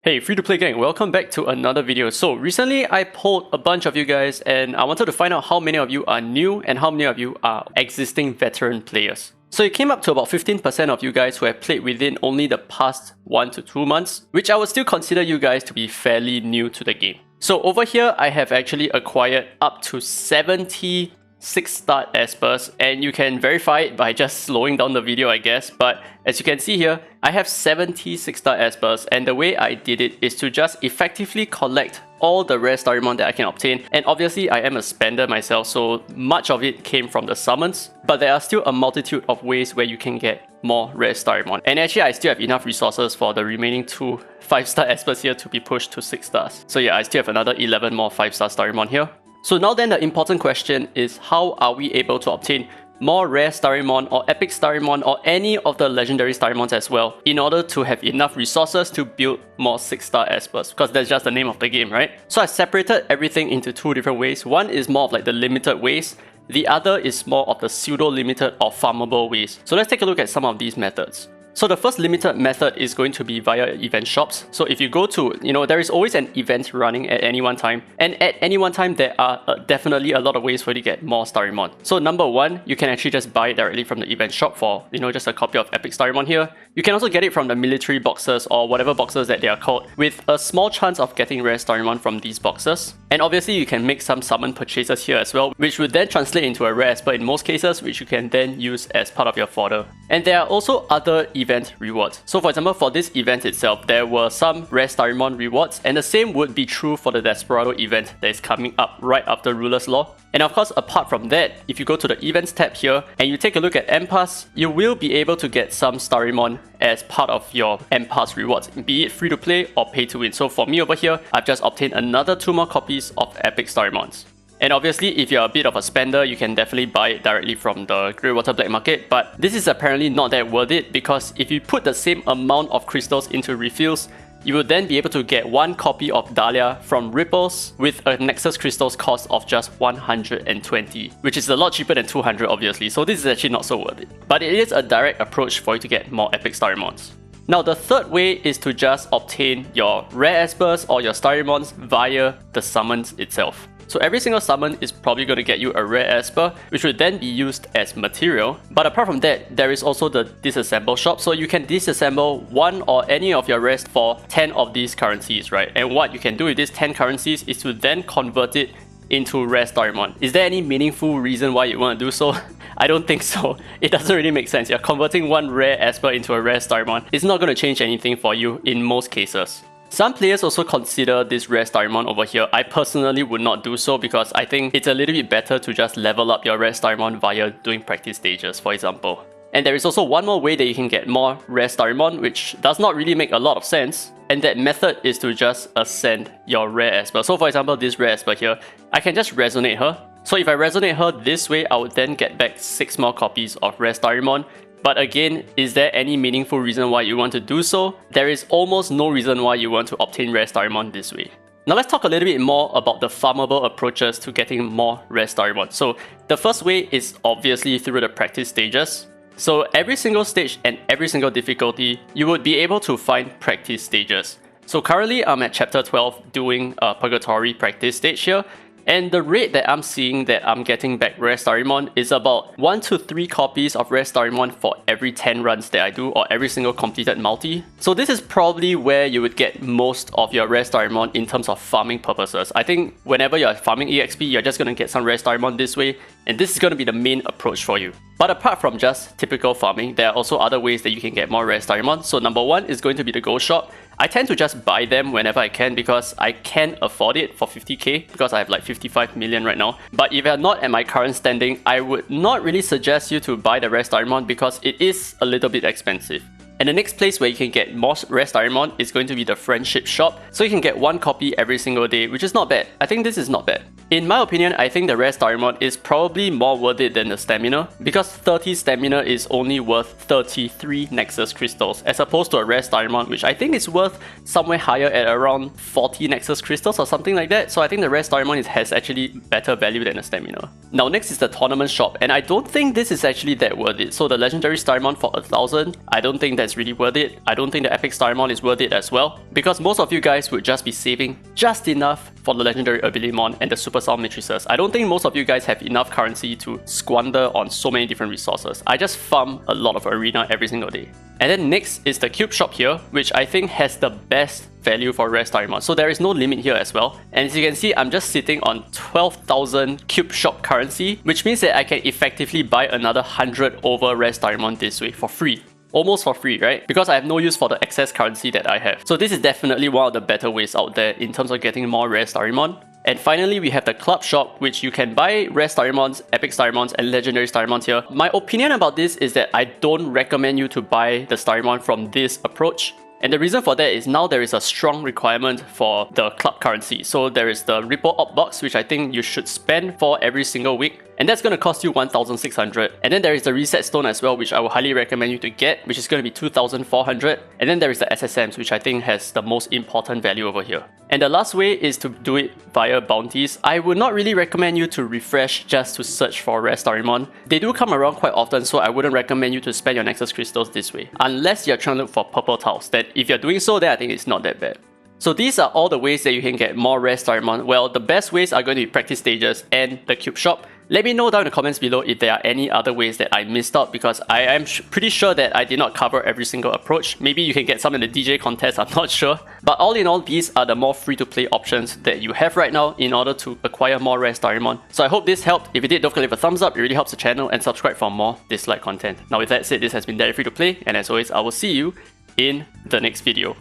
Hey, free-to-play gang, welcome back to another video. So recently I polled a bunch of you guys and I wanted to find out how many of you are new and how many of you are existing veteran players. So it came up to about 15% of you guys who have played within only the past 1 to 2 months, which I would still consider you guys to be fairly new to the game. So over here, I have actually acquired up to 70 6-star Espers, and you can verify it by just slowing down the video, I guess. But as you can see here, I have 70 6-star Espers, and the way I did it is to just effectively collect all the rare Starymon that I can obtain. And obviously I am a spender myself, so much of it came from the summons, but there are still a multitude of ways where you can get more rare Starymon. And actually I still have enough resources for the remaining 2 5-star Espers here to be pushed to 6 stars. So yeah, I still have another 11 more 5-star Starymon here. So now then, the important question is, how are we able to obtain more rare Starymon or epic Starymon or any of the legendary Starymons as well in order to have enough resources to build more 6-star Espers, because that's just the name of the game, right? So I separated everything into 2 different ways. One is more of like the limited ways, the other is more of the pseudo-limited or farmable ways. So let's take a look at some of these methods. So the first limited method is going to be via event shops. So if you go to, there is always an event running at any one time. And at any one time, there are definitely a lot of ways for you to get more Starymon. So number 1, you can actually just buy it directly from the event shop for, just a copy of epic Starymon here. You can also get it from the military boxes or whatever boxes that they are called, with a small chance of getting rare Starymon from these boxes. And obviously you can make some summon purchases here as well, which would then translate into a rare Esper in most cases, which you can then use as part of your fodder. And there are also other event rewards. So for example, for this event itself, there were some rare Starymon rewards, and the same would be true for the Desperado event that is coming up right after Ruler's Law. And of course, apart from that, if you go to the events tab here and you take a look at M-Pass, you will be able to get some Starymon as part of your M-Pass rewards, be it free to play or pay to win. So for me over here, I've just obtained another 2 more copies of epic Starymons. And obviously, if you're a bit of a spender, you can definitely buy it directly from the Greywater Black Market, but this is apparently not that worth it, because if you put the same amount of crystals into refills, you will then be able to get 1 copy of Dahlia from Ripples with a Nexus Crystals cost of just 120, which is a lot cheaper than 200 obviously, so this is actually not so worth it. But it is a direct approach for you to get more epic Starymons. Now the third way is to just obtain your rare Espers or your Starymons via the summons itself. So every single summon is probably going to get you a rare Esper, which would then be used as material. But apart from that, there is also the disassemble shop. So you can disassemble 1 or any of your rares for 10 of these currencies, right? And what you can do with these 10 currencies is to then convert it into rare Starymon. Is there any meaningful reason why you want to do so? I don't think so. It doesn't really make sense. You're converting 1 rare Esper into a rare Starymon. It's not going to change anything for you in most cases. Some players also consider this rare Starymon over here. I personally would not do so, because I think it's a little bit better to just level up your rare Starymon via doing practice stages, for example. And there is also one more way that you can get more rare Starymon, which does not really make a lot of sense. And that method is to just ascend your rare Esper. So for example, this rare Esper here, I can just resonate her. So if I resonate her this way, I would then get back 6 more copies of rare Starymon. But again, is there any meaningful reason why you want to do so? There is almost no reason why you want to obtain rare Starymon this way. Now let's talk a little bit more about the farmable approaches to getting more rare Starymon. So the first way is obviously through the practice stages. So every single stage and every single difficulty, you would be able to find practice stages. So currently I'm at chapter 12 doing a Purgatory practice stage here. And the rate that I'm seeing that I'm getting back rare Starymon is about 1 to 3 copies of rare Starymon for every 10 runs that I do, or every single completed multi. So this is probably where you would get most of your rare Starymon in terms of farming purposes. I think whenever you're farming EXP, you're just going to get some rare Starymon this way, and this is going to be the main approach for you. But apart from just typical farming, there are also other ways that you can get more rare Starymon. So number 1 is going to be the gold shop. I tend to just buy them whenever I can, because I can afford it for 50k, because I have like 55 million right now. But if you're not at my current standing, I would not really suggest you to buy the rare Starymon, because it is a little bit expensive. And the next place where you can get more rare Starymon is going to be the friendship shop. So you can get 1 copy every single day, which is not bad. I think this is not bad. In my opinion, I think the rare Starymon is probably more worth it than the stamina, because 30 stamina is only worth 33 Nexus Crystals, as opposed to a rare Starymon, which I think is worth somewhere higher at around 40 Nexus Crystals or something like that. So I think the rare Starymon has actually better value than the stamina. Now next is the tournament shop, and I don't think this is actually that worth it. So the legendary Starymon for 1000, I don't think that's that's really worth it. I don't think the Epic Starmon is worth it as well, because most of you guys would just be saving just enough for the Legendary Abilimon and the Super Sound Matrices. I don't think most of you guys have enough currency to squander on so many different resources. I just farm a lot of Arena every single day. And then next is the Cube Shop here, which I think has the best value for rare Starmon. So there is no limit here as well. And as you can see, I'm just sitting on 12,000 Cube Shop currency, which means that I can effectively buy another 100 over rare Starmon this way for free. Almost for free, right? Because I have no use for the excess currency that I have. So this is definitely one of the better ways out there in terms of getting more rare Starmon. And finally, we have the Club Shop, which you can buy rare Starmons, Epic Starmons, and Legendary Starmons here. My opinion about this is that I don't recommend you to buy the Starmon from this approach. And the reason for that is now there is a strong requirement for the club currency. So there is the Ripple Op Box, which I think you should spend for every single week. And that's going to cost you 1,600. And then there is the Reset Stone as well, which I would highly recommend you to get, which is going to be 2,400. And then there is the SSMs, which I think has the most important value over here. And the last way is to do it via bounties. I would not really recommend you to refresh just to search for rare Starmon. They do come around quite often, so I wouldn't recommend you to spend your Nexus Crystals this way. Unless you're trying to look for purple tiles. Then if you're doing so, then I think it's not that bad. So these are all the ways that you can get more rare Starmon. Well, the best ways are going to be practice stages and the Cube Shop. Let me know down in the comments below if there are any other ways that I missed out, because I am pretty sure that I did not cover every single approach. Maybe you can get some in the DJ contest, I'm not sure. But all in all, these are the more free-to-play options that you have right now in order to acquire more rare Starmon. So I hope this helped. If it did, don't forget to leave a thumbs up, it really helps the channel, and subscribe for more Dislyte content. Now with that said, this has been Daddy Free to Play, and as always, I will see you in the next video.